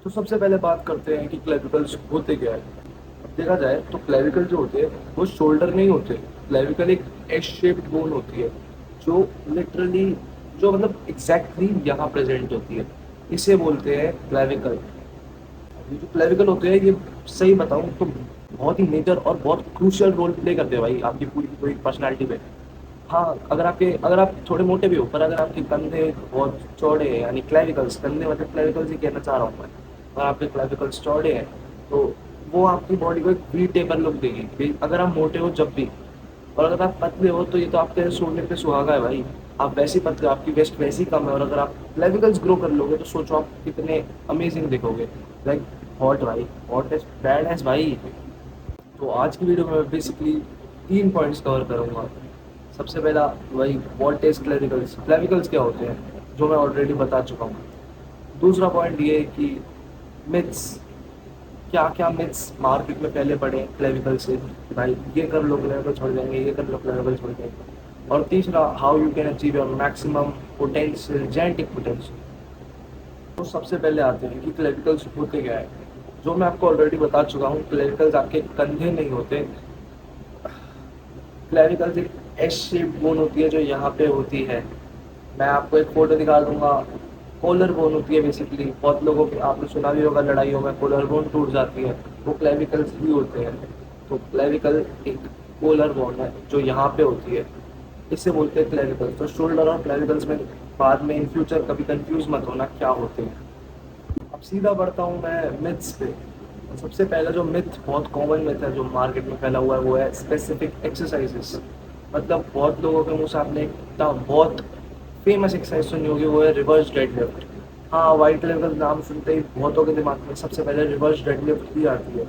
تو سب سے پہلے بات کرتے ہیں کہ کلیویکلس ہوتے کیا ہے. اب دیکھا جائے تو کلیویکل جو ہوتے ہیں وہ شولڈر نہیں ہوتے. کلیویکل ایک ایس شیپڈ بون ہوتی ہے جو لٹرلی جو مطلب ایگزیکٹلی یہاں پریزنٹ ہوتی ہے. اسے بولتے ہیں کلیویکل. یہ جو کلیویکل ہوتے ہیں یہ صحیح بتاؤں تو بہت ہی میجر اور بہت کروشل رول پلے کرتے ہیں بھائی آپ کی پوری پوری پرسنالٹی میں. ہاں اگر آپ تھوڑے موٹے بھی ہو پر اگر آپ کے کندھے بہت چوڑے ہیں یعنی کلیویکلس کندھے مطلب کلیویکلس ہی کہنا چاہ رہا ہوں میں. اگر آپ کے کلیویکلس چوڑے ہیں تو وہ آپ کی باڈی کو ایک فری ٹیبل لک دے گی کہ اگر آپ موٹے ہو جب بھی. اور اگر آپ پتلے ہو تو یہ تو آپ کے سونے پہ سہاگا ہے بھائی. آپ ویسے پتلے آپ کی ویسٹ ویسی کم ہے اور اگر آپ کلیویکلس گرو کر لو گے تو سوچو آپ کتنے امیزنگ دکھو گے. لائک ہاٹ بھائی ہاٹ ایز بیڈ ایز بھائی. تو آج کی ویڈیو میں بیسکلی 3 پوائنٹس کور کروں گا. سب سے پہلا وہی واٹ از کلیویکلس. کلیویکلس کیا ہوتے ہیں جو میں آلریڈی بتا چکا ہوں. دوسرا پوائنٹ یہ ہے کہ متس کیا کیا متس مارکیٹ میں پہلے پڑے ہیں کلیویکل سے کہ بھائی یہ کر لو کلیویکل چھوڑ جائیں گے یہ کر لو کلیویکل چھوڑ جائیں گے. اور تیسرا how you can achieve your maximum potential genetic potential. تو سب سے پہلے آتے ہیں کہ کلیویکلس ہوتے کیا ہے. جو میں آپ کو آلریڈی بتا چکا ہوں کلیویکلز آپ کے کندھے نہیں ہوتے. کلیویکلز ایک ایس شیپ بون ہوتی ہے جو یہاں پہ ہوتی ہے. میں آپ کو ایک فوٹو دکھا دوں گا. کولر بون ہوتی ہے بیسکلی. بہت لوگوں کی آپ نے سنا بھی ہوگا لڑائیوں میں کولر بون ٹوٹ جاتی ہے وہ کلیویکلز ہی ہوتے ہیں. تو کلیویکل ایک کولر بون ہے جو یہاں پہ ہوتی ہے. اس سے بولتے ہیں کلیویکل. تو شولڈر اور کلیویکلس میں بعد میں ان فیوچر کبھی کنفیوز مت ہونا کیا ہوتے ہیں. اب سیدھا بڑھتا ہوں میں متس پہ. سب سے پہلا جو متھ بہت کامن متھ ہے جو مارکیٹ میں پھیلا ہوا ہے وہ ہے اسپیسیفک ایکسرسائزز. مطلب بہت لوگوں کے منہ سے آپ نے بہت فیمس ایکسرسائز سنی ہوگی وہ ہے ریورس ڈیڈ لفٹ. ہاں وائٹ کلیویکل نام سنتے ہی بہتوں کے دماغ میں سب سے پہلے ریورس ڈیڈ لفٹ ہی آتی ہے.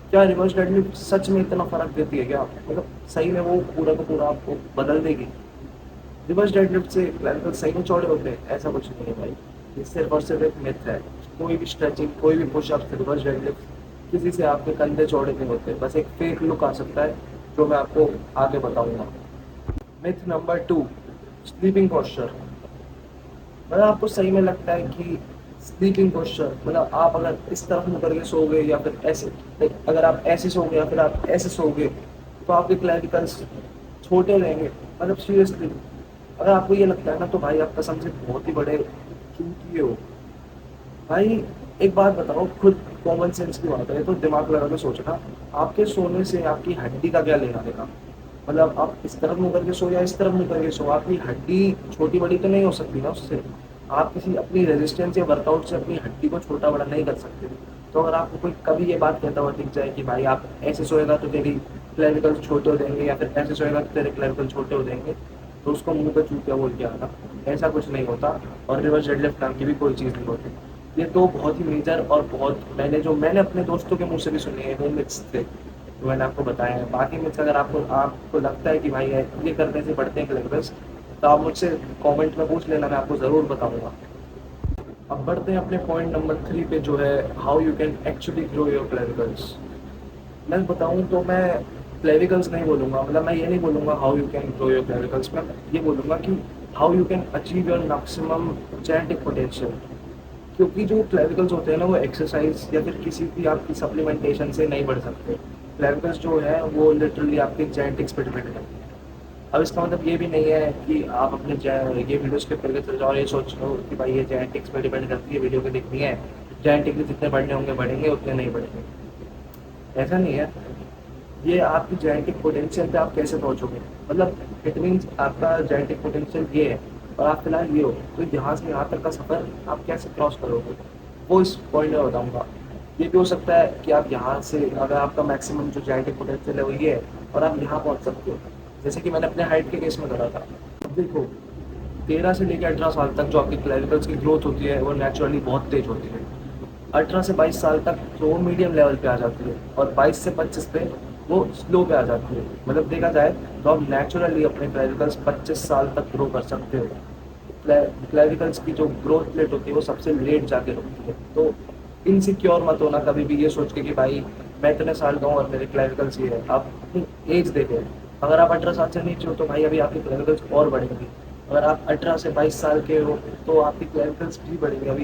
کیا ریورس ڈیڈ لفٹ سچ میں اتنا فرق دیتی ہے کیا مطلب صحیح میں وہ پورا کا پورا آپ کو بدل دے گی. ریورس ڈیڈ لفٹ سے کلیویکل صحیح میں چوڑے ہوتے ہیں ایسا کچھ نہیں ہے بھائی. یہ صرف اور صرف ایک متھ ہے. کوئی بھی اسٹریچنگ کوئی بھی push up reverse dead lift کسی سے آپ کے کندھے چوڑے نہیں ہوتے. بس ایک فیک لک آ سکتا ہے جو میں آپ کو آگے بتاؤں گا. متھ نمبر 2 سلیپنگ پوسچر. مطلب آپ کو صحیح میں لگتا ہے کہ سلیپنگ پوسچر مطلب آپ اگر اس طرف منہ کر کے سو گے یا پھر ایسے اگر آپ ایسے سو گے یا پھر آپ ایسے سو گے تو آپ کے کلیویکلس چھوٹے رہیں گے. مطلب سیریسلی اگر آپ کو یہ لگتا ہے نا تو بھائی آپ قسم سے بہت ہی بڑے چوتیے ہو. بھائی ایک بات بتاؤ خود کامن سینس کی بات ہے تو دماغ لگا کے سوچنا آپ کے سونے سے آپ کی ہڈی کا کیا لینا دینا. مطلب آپ اس طرف منہ کر کے سو یا اس طرف منہ کر کے سو آپ کی ہڈی چھوٹی بڑی تو نہیں ہو سکتی نا اس سے. آپ کسی اپنی ریزسٹینس یا ورک آؤٹ سے اپنی ہڈی کو چھوٹا بڑا نہیں کر سکتے. تو اگر آپ کو کوئی کبھی یہ بات کہتا ہوا دکھ جائے کہ بھائی آپ ایسے سوئے گا تو تیری کلیویکل چھوٹے ہو جائیں گے یا پھر ایسے سوئے گا تو تیرے کلیویکل چھوٹے ہو جائیں گے تو اس کو منہ پہ چوتیا بول کے آنا. ایسا کچھ نہیں ہوتا اور ریورس ڈیڈ لفٹ نام کی بھی کوئی چیز نہیں ہوتی. یہ تو بہت ہی میجر اور بہت میں نے اپنے دوستوں کے منہ سے بھی سنی ہے وہ متس تھے تو میں نے آپ کو بتایا ہے. باقی متس اگر آپ کو لگتا ہے کہ بھائی یہ کرنے سے بڑھتے ہیں کلیویکلس تو آپ مجھ سے کامنٹ میں پوچھ لینا میں آپ کو ضرور بتاؤں گا. اب بڑھتے ہیں اپنے پوائنٹ نمبر 3 پہ جو ہے how you can actually grow your clavicles. میں بتاؤں تو میں کلیویکلس نہیں بولوں گا. مطلب میں یہ نہیں بولوں گا how you can grow your clavicles. میں یہ بولوں گا کہ how you can achieve your maximum genetic potential. کیونکہ جو کلیویکلس ہوتے ہیں نا وہ ایکسرسائز یا پھر کسی بھی آپ کی سپلیمنٹیشن سے نہیں بڑھ سکتے. کلیویکلس جو ہے وہ لٹرلی آپ کے جینیٹکس پہ ڈپینڈ کرتے ہیں. اب اس کا مطلب یہ بھی نہیں ہے کہ آپ اپنے یہ ویڈیو اسکپ کر کے چل جاؤ اور یہ سوچ لو کہ بھائی یہ جینیٹکس پہ ڈیپینڈ کرتی ہے ویڈیو کو دیکھنی ہے جینیٹکلی جتنے بڑھنے ہوں گے بڑھیں گے اتنے نہیں بڑھیں گے. ایسا نہیں ہے. یہ آپ کی جینیٹک پوٹینشیل پہ آپ کیسے پہنچو گے. مطلب اٹ مینس آپ کا جینیٹک پوٹینشیل یہ ہے اور آپ فی الحال یہ ہو تو یہاں سے یہاں تک کا سفر آپ کیسے کراس کرو گے وہ اس پوائنٹ میں بتاؤں گا. یہ بھی ہو سکتا ہے کہ آپ یہاں سے اگر آپ کا میکسیمم جو جینیٹک پوٹینشیل ہے وہ یہ ہے اور آپ یہاں پہنچ سکتے ہو. جیسے کہ میں نے اپنے ہائٹ کے کیس میں کرا تھا. اب دیکھو 13 سے لے کے 18 سال تک جو آپ کی کلیویکلس کی گروتھ ہوتی ہے وہ نیچرلی بہت تیز ہوتی ہے. 18 سے 22 سال تک تو وہ میڈیم لیول پہ آ جاتی ہے اور 22 سے 25 پہ وہ سلو پہ آ جاتی ہے. مطلب دیکھا جائے تو آپ نیچرلی اپنے کلیویکلس 25 سال تک گرو کر سکتے ہو. کلیویکلس کی جو گروتھ ریٹ ہوتی ہے وہ سب سے لیٹ جا کے رکتی ہے. تو انسیکیور مت ہونا کبھی بھی یہ سوچ کے کہ بھائی میں اتنے سال کا ہوں اور میرے کلیویکلس یہ ہے. آپ اپنی ایج دیکھو اگر آپ 18 سال سے نیچے ہو تو بھائی ابھی آپ کی کلیویکلس اور بڑھیں گی. اگر آپ 18 سے 22 سال کے ہو تو آپ کی کلیویکلس بھی بڑھیں گی. ابھی